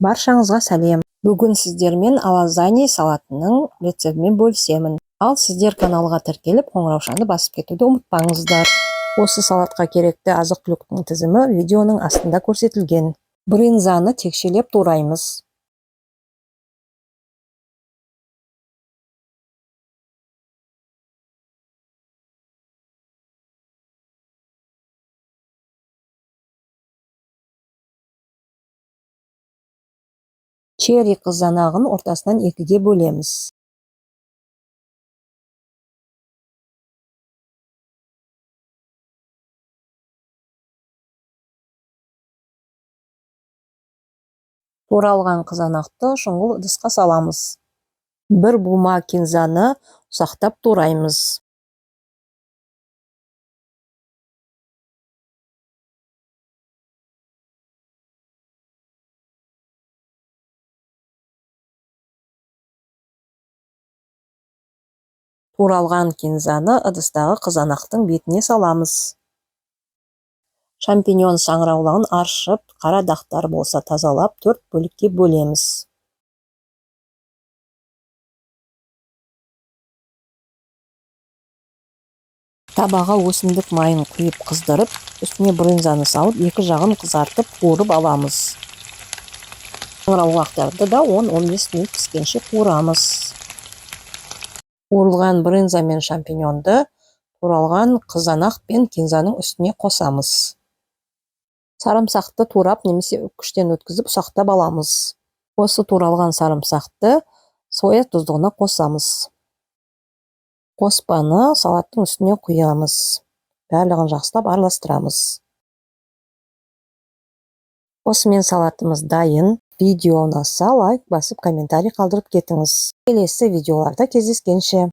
Баршаңызға сәлем. Бүгін сіздермен лазанья салатының рецептімен бөлісемін. Ал сіздер каналға тіркеліп, қоңыраушаны басып кетуді ұмытпаңыздар. Осы салатқа керекті азық-түліктің тізімі видеоның астында көрсетілген. Брынзаны текшелеп тураймыз. Черри қызанағын ортасынан екіге бөлеміз. Туралған қызанақты шұңғыл ыдысқа саламыз. Бір бума кинзаны ұсақтап тураймыз. Туралған кинзаны ыдыстағы қызанақтың бетіне саламыз. Шампиньон саңырауығын аршып, қара дақтар болса тазалап, 4 бөлікке бөлеміз. Табаға өсімдік майын құйып қыздырып, үстіне брынзаны салып, екі жағын қызартып, қуырып аламыз. Саңырауықтарды да 10-15 минут піскенше қуырамыз. Қуырылған брынза мен шампиньонды туралған қызанақ пен кинзаның үстіне қосамыз. Сарымсақты турап немесе үккіштен өткізіп ұсақтап аламыз. Осы туралған сарымсақты соя тұздығына қосамыз. Қоспаны салаттың үстіне құямыз. Барлығын жақсылап араластырамыз. Осымен салатымыз дайын. Видео ұнаса лайк басып, комментарий қалдырып кетіңіз. Келесі видеоларда кездескенше.